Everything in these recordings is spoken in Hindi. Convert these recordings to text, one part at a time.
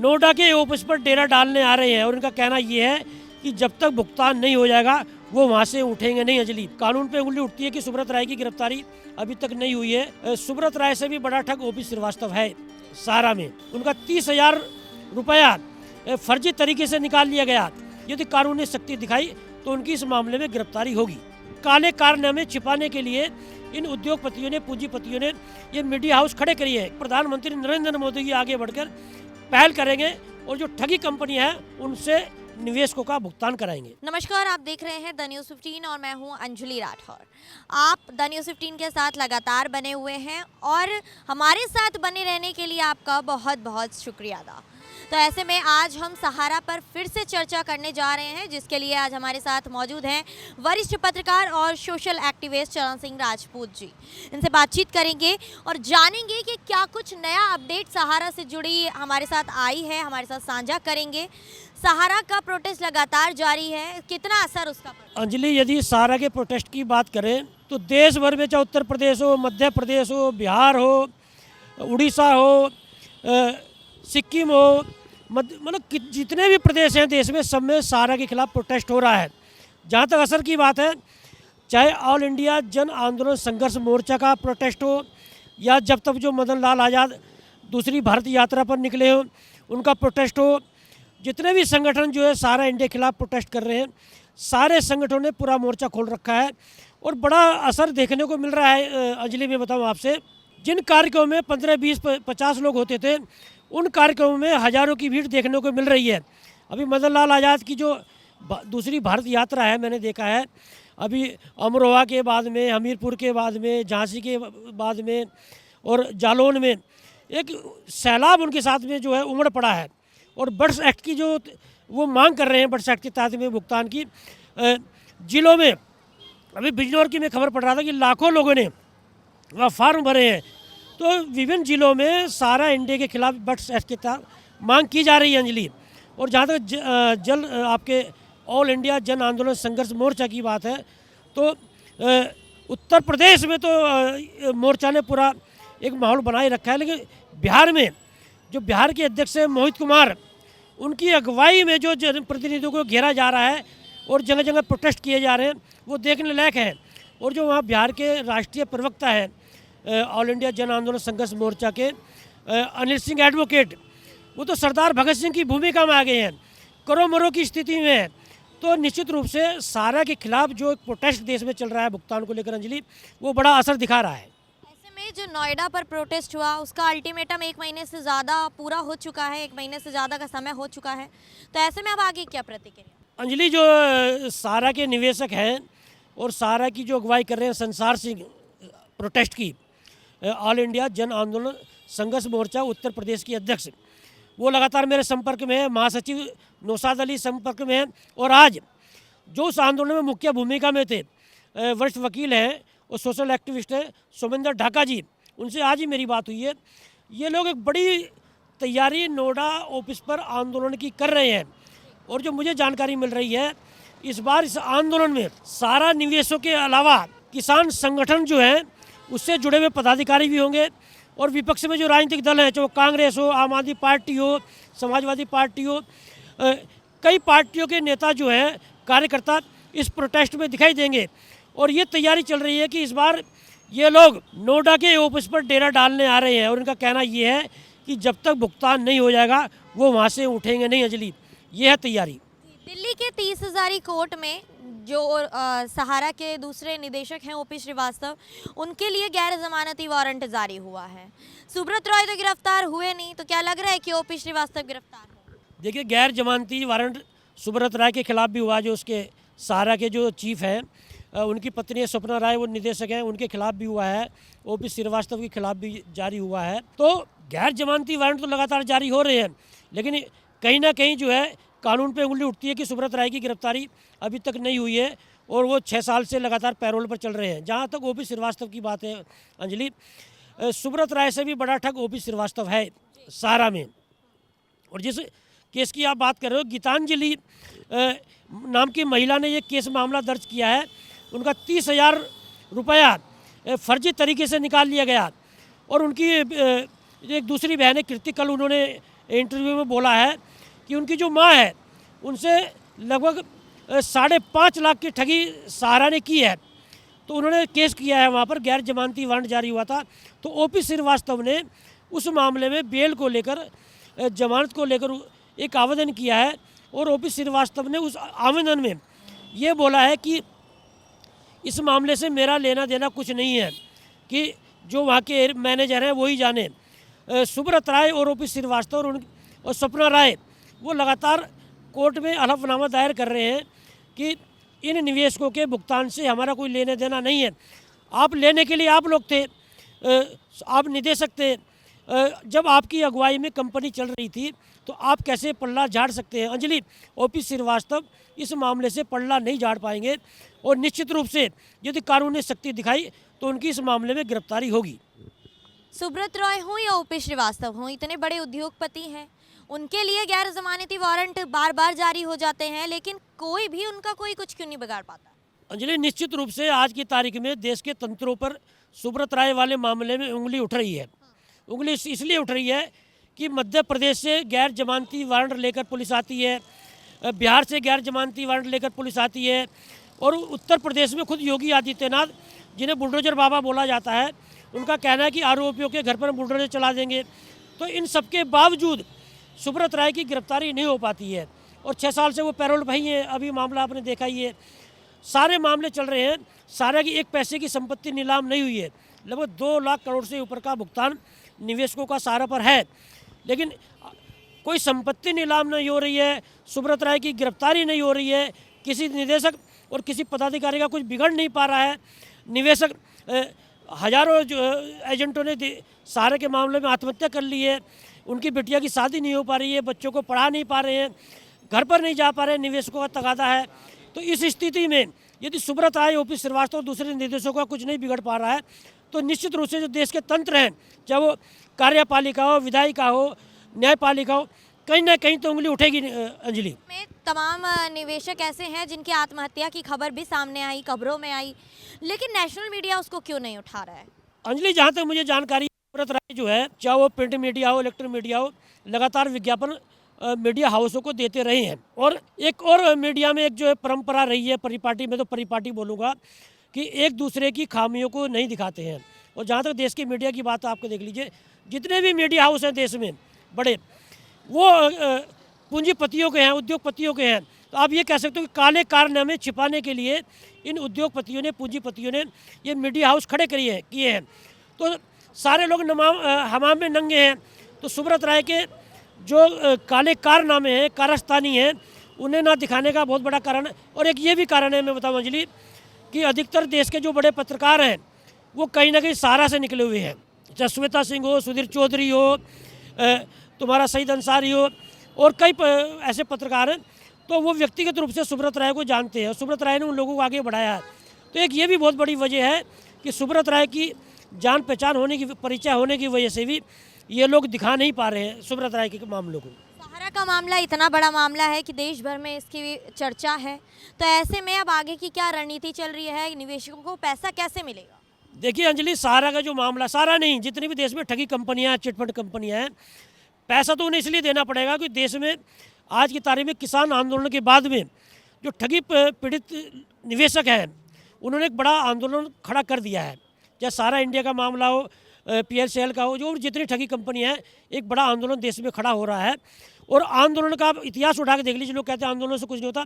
नोएडा के ऑफिस पर डेरा डालने आ रहे हैं और इनका कहना ये है कि जब तक भुगतान नहीं हो जाएगा वो वहाँ से उठेंगे नहीं। अंजलि, कानून पे उंगली उठती है कि सुब्रत राय की गिरफ्तारी अभी तक नहीं हुई है। सुब्रत राय से भी बड़ा ठग ओपी श्रीवास्तव है। सारा में उनका 30,000 रुपया फर्जी तरीके से निकाल लिया गया। यदि कानून ने सख्ती दिखाई तो उनकी इस मामले में गिरफ्तारी होगी। काले कारनामे छिपाने के लिए इन उद्योगपतियों ने, पूंजीपतियों ने ये मीडिया हाउस खड़े करी है। प्रधानमंत्री नरेंद्र मोदी जी आगे बढ़कर पहल करेंगे और जो ठगी कंपनी है उनसे निवेशकों का भुगतान कराएंगे। नमस्कार, आप देख रहे हैं द न्यूज़ 15 और मैं हूं अंजलि राठौर। आप द न्यूज़ 15 के साथ लगातार बने हुए हैं और हमारे साथ बने रहने के लिए आपका बहुत बहुत शुक्रिया अदा। तो ऐसे में आज हम सहारा पर फिर से चर्चा करने जा रहे हैं, जिसके लिए आज हमारे साथ मौजूद हैं वरिष्ठ पत्रकार और सोशल एक्टिविस्ट चरण सिंह राजपूत जी। इनसे बातचीत करेंगे और जानेंगे कि क्या कुछ नया अपडेट सहारा से जुड़ी हमारे साथ आई है, हमारे साथ साझा करेंगे। सहारा का प्रोटेस्ट लगातार जारी है, कितना असर उसका पड़ा? अंजलि, यदि सहारा के प्रोटेस्ट की बात करें तो देश भर में, चाहे उत्तर प्रदेश हो, मध्य प्रदेश हो, बिहार हो, उड़ीसा हो, सिक्किम हो, मतलब जितने भी प्रदेश हैं देश में, सब में सहारा के खिलाफ प्रोटेस्ट हो रहा है। जहाँ तक असर की बात है, चाहे ऑल इंडिया जन आंदोलन संघर्ष मोर्चा का प्रोटेस्ट हो या जब तक जो मदन लाल आज़ाद दूसरी भारत यात्रा पर निकले हो उनका प्रोटेस्ट हो, जितने भी संगठन जो है सहारा इंडिया के खिलाफ प्रोटेस्ट कर रहे हैं, सारे संगठनों ने पूरा मोर्चा खोल रखा है और बड़ा असर देखने को मिल रहा है। अंजलि, मैं बताऊँ आपसे, जिन कार्यक्रमों में 15, 20, 50 लोग होते थे, उन कार्यक्रमों में हज़ारों की भीड़ देखने को मिल रही है। अभी मदन लाल आज़ाद की जो दूसरी भारत यात्रा है, मैंने देखा है, अभी अमरोहा के बाद में, हमीरपुर के बाद में, झांसी के बाद में और जालौन में एक सैलाब उनके साथ में जो है उमड़ पड़ा है। और बर्ड्स एक्ट की जो वो मांग कर रहे हैं, बर्ड्स एक्ट के तहत में भुगतान की, जिलों में अभी बिजनौर की मैं खबर पढ़ रहा था कि लाखों लोगों ने वहाँ फार्म भरे हैं। तो विभिन्न जिलों में सहारा इंडिया के खिलाफ बर्ड्स एक्ट के तहत मांग की जा रही है। अंजलि, और जहाँ तक आपके ऑल इंडिया जन आंदोलन संघर्ष मोर्चा की बात है तो उत्तर प्रदेश में तो मोर्चा ने पूरा एक माहौल बनाए रखा है, लेकिन बिहार में जो बिहार के अध्यक्ष हैं मोहित कुमार, उनकी अगुवाई में जो जनप्रतिनिधियों को घेरा जा रहा है और जगह जगह प्रोटेस्ट किए जा रहे हैं, वो देखने लायक है। और जो वहाँ बिहार के राष्ट्रीय प्रवक्ता है ऑल इंडिया जन आंदोलन संघर्ष मोर्चा के अनिल सिंह एडवोकेट, वो तो सरदार भगत सिंह की भूमिका में आ गए हैं, करो मरो की स्थिति में है। तो निश्चित रूप से सहारा के खिलाफ जो प्रोटेस्ट देश में चल रहा है भुगतान को लेकर, अंजलि, वो बड़ा असर दिखा रहा है। जो नोएडा पर प्रोटेस्ट हुआ उसका अल्टीमेटम 1 महीने से ज़्यादा पूरा हो चुका है, 1 महीने से ज़्यादा का समय हो चुका है, तो ऐसे में अब आगे क्या प्रतिक्रिया? अंजलि, जो सहारा के निवेशक हैं और सहारा की जो अगुवाई कर रहे हैं संसार सिंह, प्रोटेस्ट की, ऑल इंडिया जन आंदोलन संघर्ष मोर्चा उत्तर प्रदेश की अध्यक्ष, वो लगातार मेरे संपर्क में है। महासचिव नौशाद अली संपर्क में है। और आज जो उस आंदोलन में मुख्य भूमिका में थे, वरिष्ठ वकील हैं और सोशल एक्टिविस्ट है सोमेंद्र ढाका जी, उनसे आज ही मेरी बात हुई है। ये लोग एक बड़ी तैयारी नोएडा ऑफिस पर आंदोलन की कर रहे हैं और जो मुझे जानकारी मिल रही है, इस बार इस आंदोलन में सारा निवेशों के अलावा किसान संगठन जो है उससे जुड़े हुए पदाधिकारी भी होंगे और विपक्ष में जो राजनीतिक दल हैं, चाहे कांग्रेस हो, आम आदमी पार्टी हो, समाजवादी पार्टी हो, कई पार्टियों के नेता जो हैं, कार्यकर्ता इस प्रोटेस्ट में दिखाई देंगे। और ये तैयारी चल रही है कि इस बार ये लोग नोएडा के ऑफिस पर डेरा डालने आ रहे हैं और इनका कहना ये है कि जब तक भुगतान नहीं हो जाएगा वो वहाँ से उठेंगे नहीं। अंजलि, ये है तैयारी। दिल्ली के 30 हज़ारी कोर्ट में जो सहारा के दूसरे निदेशक हैं ओपी श्रीवास्तव, उनके लिए गैर जमानती वारंट जारी हुआ है। सुब्रत राय तो गिरफ्तार हुए नहीं, तो क्या लग रहा है कि ओपी श्रीवास्तव गिरफ्तार हो? देखिए, गैर जमानती वारंट सुब्रत राय के खिलाफ भी हुआ, जो उसके सहारा के जो चीफ हैं, उनकी पत्नी स्वप्ना राय, वो निदेशक हैं, उनके खिलाफ भी हुआ है। ओपी श्रीवास्तव के खिलाफ भी जारी हुआ है। तो गैर जमानती वारंट तो लगातार जारी हो रहे हैं, लेकिन कहीं ना कहीं जो है कानून पे उंगली उठती है कि सुब्रत राय की गिरफ्तारी अभी तक नहीं हुई है और वो 6 साल से लगातार पैरोल पर चल रहे हैं। जहाँ तक ओपी श्रीवास्तव की बात है अंजलि, सुब्रत राय से भी बड़ा ठग ओपी श्रीवास्तव है सहारा में। और जिस केस की आप बात कर रहे हो, गीतांजलि नाम की महिला ने ये केस मामला दर्ज किया है। उनका 30,000 रुपया फर्जी तरीके से निकाल लिया गया और उनकी एक दूसरी बहन है कृति, कल उन्होंने इंटरव्यू में बोला है कि उनकी जो माँ है उनसे लगभग 5.5 लाख की ठगी सहारा ने की है। तो उन्होंने केस किया है, वहाँ पर गैर जमानती वारंट जारी हुआ था। तो ओपी श्रीवास्तव ने उस मामले में बेल को लेकर, जमानत को लेकर एक आवेदन किया है और ओपी श्रीवास्तव ने उस आवेदन में ये बोला है कि इस मामले से मेरा लेना देना कुछ नहीं है, कि जो वहाँ के मैनेजर हैं वही जाने। सुब्रत राय और ओपी श्रीवास्तव और सपना राय वो लगातार कोर्ट में हलफनामा दायर कर रहे हैं कि इन निवेशकों के भुगतान से हमारा कोई लेने देना नहीं है। आप लेने के लिए आप लोग थे, आप निदेशक थे, जब आपकी अगुवाई में कंपनी चल रही थी तो आप कैसे पल्ला झाड़ सकते हैं? अंजलि, ओपी श्रीवास्तव इस मामले से पल्ला नहीं झाड़ पाएंगे और निश्चित रूप से यदि कानून ने शक्ति दिखाई तो उनकी इस मामले में गिरफ्तारी होगी। सुब्रत रॉय हों या ओपी श्रीवास्तव हों, इतने बड़े उद्योगपति हैं, उनके लिए गैर जमानती वारंट बार बार जारी हो जाते हैं, लेकिन कोई भी उनका कोई कुछ क्यों नहीं बिगाड़ पाता? अंजलि, निश्चित रूप से आज की तारीख में देश के तंत्रों पर सुब्रत राय वाले मामले में उंगली उठ रही है। उंगली इसलिए उठ रही है कि मध्य प्रदेश से गैर जमानती वारंट लेकर पुलिस आती है, बिहार से गैर जमानती वारंट लेकर पुलिस आती है, और उत्तर प्रदेश में खुद योगी आदित्यनाथ, जिन्हें बुलडोजर बाबा बोला जाता है, उनका कहना है कि आरोपियों के घर पर बुलडोजर चला देंगे। तो इन सब के बावजूद सुब्रत राय की गिरफ्तारी नहीं हो पाती है और 6 साल से वो पैरोल भाई हैं। अभी मामला आपने देखा ही है, सारे मामले चल रहे हैं, सारे की एक पैसे की संपत्ति नीलाम नहीं हुई है। लगभग 2 लाख करोड़ से ऊपर का भुगतान निवेशकों का सहारा पर है, लेकिन कोई संपत्ति नीलाम नहीं हो रही है, सुब्रत राय की गिरफ्तारी नहीं हो रही है, किसी निदेशक और किसी पदाधिकारी का कुछ बिगड़ नहीं पा रहा है। निवेशक हजारों एजेंटों ने सहारे के मामले में आत्महत्या कर ली है, उनकी बिटिया की शादी नहीं हो पा रही है, बच्चों को पढ़ा नहीं पा रहे हैं, घर पर नहीं जा पा रहे हैं, निवेशकों का तगादा है। तो इस स्थिति में यदि सुब्रत राय, ओपी श्रीवास्तव और दूसरे निदेशकों का कुछ नहीं बिगड़ पा रहा है तो निश्चित रूप से जो देश के तंत्र हैं, चाहे वो कार्यपालिका हो, विधायिका हो, न्यायपालिका हो, कहीं ना कहीं तो उंगली उठेगी। अंजलि, में तमाम निवेशक ऐसे हैं जिनकी आत्महत्या की खबर भी सामने आई, खबरों में आई, लेकिन नेशनल मीडिया उसको क्यों नहीं उठा रहा है? अंजलि, जहाँ तक मुझे जानकारी, सुब्रत राय जो है, चाहे वो प्रिंट मीडिया हो, इलेक्ट्रॉनिक मीडिया हो, लगातार विज्ञापन मीडिया हाउसों को देते रहे हैं। और एक और मीडिया में एक जो है परंपरा रही है, परिपाटी, में तो परिपाटी बोलूँगा, कि एक दूसरे की खामियों को नहीं दिखाते हैं। और जहाँ तक देश की मीडिया की बात आपको देख लीजिए, जितने भी मीडिया हाउस हैं देश में बड़े, वो पूंजीपतियों के हैं, उद्योगपतियों के हैं। तो आप ये कह सकते हो कि काले कारनामे छिपाने के लिए इन उद्योगपतियों ने, पूंजीपतियों ने ये मीडिया हाउस खड़े किए हैं। तो सारे लोग हमाम में नंगे हैं। तो सुब्रत राय के जो काले कारनामे हैं, कारस्तानी हैं, उन्हें ना दिखाने का बहुत बड़ा कारण है। और एक ये भी कारण है, मैं बताऊँ अंजलि, कि अधिकतर देश के जो बड़े पत्रकार हैं वो कहीं ना कहीं सहारा से निकले हुए हैं। चाहे श्वेता सिंह हो, सुधीर चौधरी हो, तुम्हारा सईद अंसारी हो, और कई ऐसे पत्रकार हैं, तो वो व्यक्तिगत रूप से सुब्रत राय को जानते हैं। सुब्रत राय ने उन लोगों को आगे बढ़ाया है। तो एक ये भी बहुत बड़ी वजह है कि सुब्रत राय की जान पहचान होने की, परिचय होने की वजह से भी ये लोग दिखा नहीं पा रहे हैं सुब्रत राय के मामलों को। सहारा का मामला इतना बड़ा मामला है कि देश भर में इसकी चर्चा है, तो ऐसे में अब आगे की क्या रणनीति चल रही है? निवेशकों को पैसा कैसे मिलेगा? देखिए अंजलि, सहारा का जो मामला, सहारा नहीं, जितनी भी देश में ठगी कंपनियां, चिटफंड कंपनियां हैं, पैसा तो उन्हें इसलिए देना पड़ेगा कि देश में आज की तारीख में किसान आंदोलन के बाद में जो ठगी पीड़ित निवेशक हैं, उन्होंने एक बड़ा आंदोलन खड़ा कर दिया है। चाहे सहारा इंडिया का मामला हो, PLCL का हो, जो जितनी ठगी कंपनियां हैं, एक बड़ा आंदोलन देश में खड़ा हो रहा है। और आंदोलन का इतिहास उठा के देख लीजिए, लोग कहते हैं आंदोलन से कुछ नहीं होता,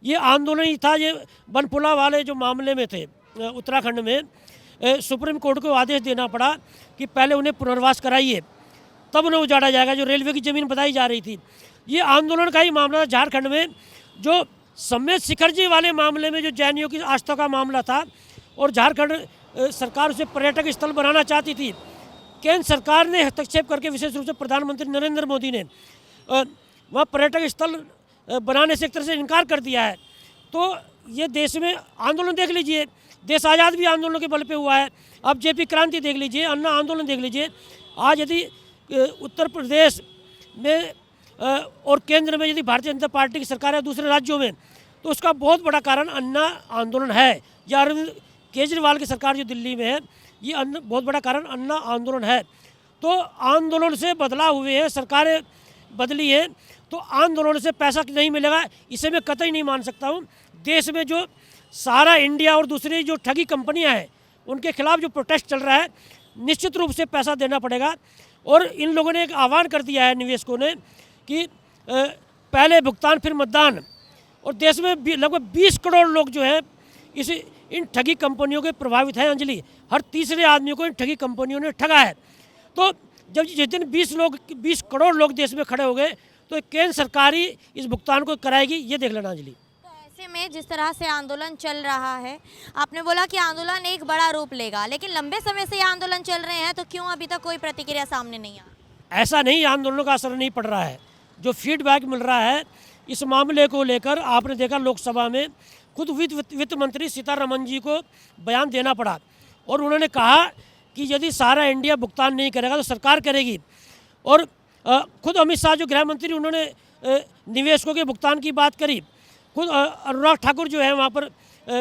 ये आंदोलन ही था। ये बनपुला वाले जो मामले में थे उत्तराखंड में, सुप्रीम कोर्ट को आदेश देना पड़ा कि पहले उन्हें पुनर्वास कराइए, तब उन्हें उजाड़ा जाएगा, जो रेलवे की ज़मीन बताई जा रही थी। ये आंदोलन का ही मामला था। झारखंड में जो सम्मेद शिखरजी वाले मामले में जो जैनियों की आस्था का मामला था, और झारखंड सरकार उसे पर्यटक स्थल बनाना चाहती थी, केंद्र सरकार ने हस्तक्षेप करके, विशेष रूप से प्रधानमंत्री नरेंद्र मोदी ने वहाँ पर्यटक स्थल बनाने से एक तरह से इनकार कर दिया है। तो ये देश में आंदोलन देख लीजिए, देश आज़ाद भी आंदोलन के बल पे हुआ है। अब JP क्रांति देख लीजिए, अन्ना आंदोलन देख लीजिए। आज यदि उत्तर प्रदेश में और केंद्र में यदि भारतीय जनता पार्टी की सरकार है दूसरे राज्यों में, तो उसका बहुत बड़ा कारण अन्ना आंदोलन है। या अरविंद केजरीवाल की सरकार जो दिल्ली में है, ये बहुत बड़ा कारण अन्ना आंदोलन है। तो आंदोलन से बदलाव हुए हैं, सरकारें बदली है, तो आंदोलन से पैसा नहीं मिलेगा, इसे मैं कतई नहीं मान सकता हूँ। देश में जो सारा इंडिया और दूसरी जो ठगी कंपनियां हैं उनके खिलाफ जो प्रोटेस्ट चल रहा है, निश्चित रूप से पैसा देना पड़ेगा। और इन लोगों ने एक आह्वान कर दिया है निवेशकों ने कि पहले भुगतान फिर मतदान। और देश में लगभग 20 करोड़ लोग जो हैं इन ठगी कंपनियों के प्रभावित हैं। अंजलि, हर तीसरे आदमी को इन ठगी कंपनियों ने ठगा है। तो जब जिस दिन 20 करोड़ लोग देश में खड़े हो गए तो केंद्र सरकार ही इस भुगतान को कराएगी, ये देख लेना अंजलि। तो ऐसे में जिस तरह से आंदोलन चल रहा है, आपने बोला कि आंदोलन एक बड़ा रूप लेगा, लेकिन लंबे समय से ये आंदोलन चल रहे हैं, तो क्यों अभी तक कोई प्रतिक्रिया सामने नहीं आ? ऐसा नहीं आंदोलनों का असर नहीं पड़ रहा है। जो फीडबैक मिल रहा है इस मामले को लेकर, आपने देखा लोकसभा में खुद वित्त मंत्री सीतारमण जी को बयान देना पड़ा और उन्होंने कहा कि यदि सारा इंडिया भुगतान नहीं करेगा तो सरकार करेगी। और खुद अमित शाह जो गृह मंत्री, उन्होंने निवेशकों के भुगतान की बात करी। खुद अनुराग ठाकुर जो है वहाँ पर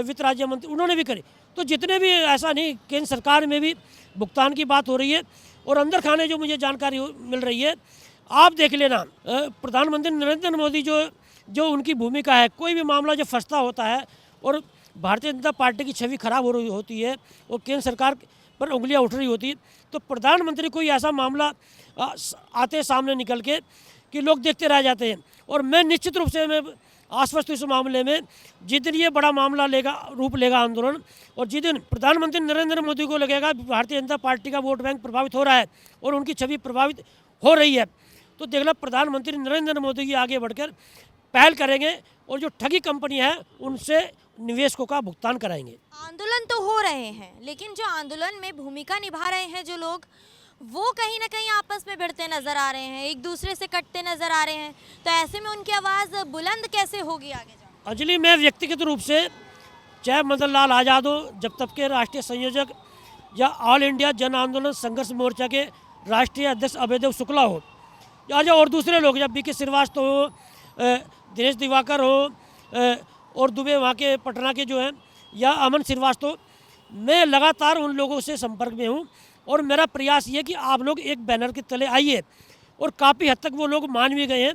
वित्त राज्य मंत्री, उन्होंने भी करी। तो जितने भी, ऐसा नहीं, केंद्र सरकार में भी भुगतान की बात हो रही है। और अंदर खाने जो मुझे जानकारी मिल रही है, आप देख लेना, प्रधानमंत्री नरेंद्र मोदी जो उनकी भूमिका है, कोई भी मामला जो फंसता होता है और भारतीय जनता पार्टी की छवि खराब हो रही होती है और केंद्र सरकार पर उंगलियां उठ रही होती है, तो प्रधानमंत्री कोई ऐसा मामला आते सामने निकल के कि लोग देखते रह जाते हैं। और मैं निश्चित रूप से मैं आश्वस्त हूँ इस मामले में, जिस दिन ये बड़ा मामला रूप लेगा आंदोलन, और जिस दिन प्रधानमंत्री नरेंद्र मोदी को लगेगा भारतीय जनता पार्टी का वोट बैंक प्रभावित हो रहा है और उनकी छवि प्रभावित हो रही है, तो देखना प्रधानमंत्री नरेंद्र मोदी जी आगे बढ़कर पहल करेंगे और जो ठगी कंपनी है उनसे निवेशकों का भुगतान कराएंगे। आंदोलन तो हो रहे हैं, लेकिन जो आंदोलन में भूमिका निभा रहे हैं जो लोग, वो कहीं ना कहीं आपस में भिड़ते नजर आ रहे हैं, एक दूसरे से कटते नजर आ रहे हैं। तो ऐसे में उनकी आवाज़ बुलंद कैसे होगी आगे जाकर? अंजलि, मैं व्यक्तिगत रूप से, चाहे मदन लाल आज़ाद हो, जब तक के राष्ट्रीय संयोजक, या ऑल इंडिया जन आंदोलन संघर्ष मोर्चा के राष्ट्रीय अध्यक्ष अभयदेव शुक्ला हो, या और दूसरे लोग, या बीके श्रीवास्तव हो, दिनेश दिवाकर हो, और दुबे वहाँ के पटना के जो हैं, या अमन श्रीवास्तव, मैं लगातार उन लोगों से संपर्क में हूँ। और मेरा प्रयास ये कि आप लोग एक बैनर के तले आइए, और काफ़ी हद तक वो लोग मान भी गए हैं।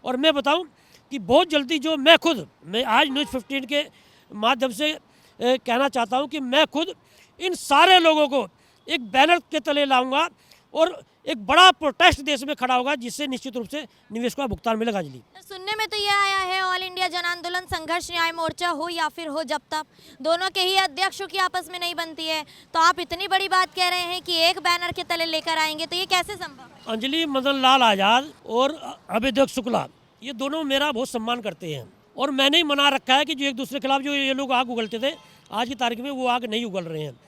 और मैं बताऊं कि बहुत जल्दी जो मैं आज न्यूज़ 15 के माध्यम से कहना चाहता हूं कि मैं खुद इन सारे लोगों को एक बैनर के तले लाऊंगा और एक बड़ा प्रोटेस्ट देश में खड़ा होगा, जिससे निश्चित रूप से निवेशकों का भुगतान मिलेगा। जी, सुनने में तो ये आया है ऑल इंडिया जन आंदोलन संघर्ष न्याय मोर्चा हो या फिर हो जब तक, दोनों के ही अध्यक्षों की आपस में नहीं बनती है, तो आप इतनी बड़ी बात कह रहे हैं कि एक बैनर के तले लेकर आएंगे, तो ये कैसे संभव है? अंजलि, मदन लाल आज़ाद और अभयदेव शुक्ला, ये दोनों मेरा बहुत सम्मान करते हैं और मैंने ही मना रखा है कि जो एक दूसरे के खिलाफ जो ये लोग आग उगलते थे, आज की तारीख में वो आग नहीं उगल रहे हैं।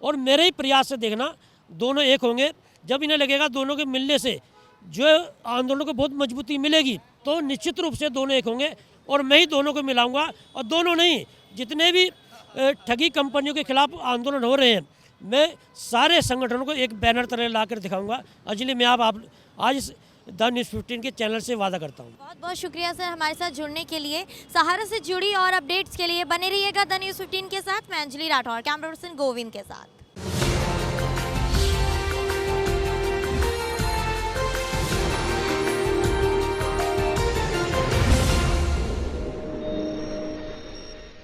और मेरे ही प्रयास से देखना दोनों एक होंगे। जब इन्हें लगेगा दोनों के मिलने से जो आंदोलन को बहुत मजबूती मिलेगी, तो निश्चित रूप से दोनों एक होंगे और मैं ही दोनों को मिलाऊंगा। और दोनों नहीं, जितने भी ठगी कंपनियों के खिलाफ आंदोलन हो रहे हैं, मैं सारे संगठनों को एक बैनर तरह ला कर दिखाऊंगा। अंजलि, मैं आप आज द न्यूज़ 15 के चैनल से वादा करता हूँ। बहुत बहुत शुक्रिया सर हमारे साथ जुड़ने के लिए। सहारा से जुड़ी और अपडेट्स के लिए बने रहिएगा द न्यूज़ 15 के साथ। मैं अंजलि राठौर, कैमरा पर्सन गोविंद के साथ।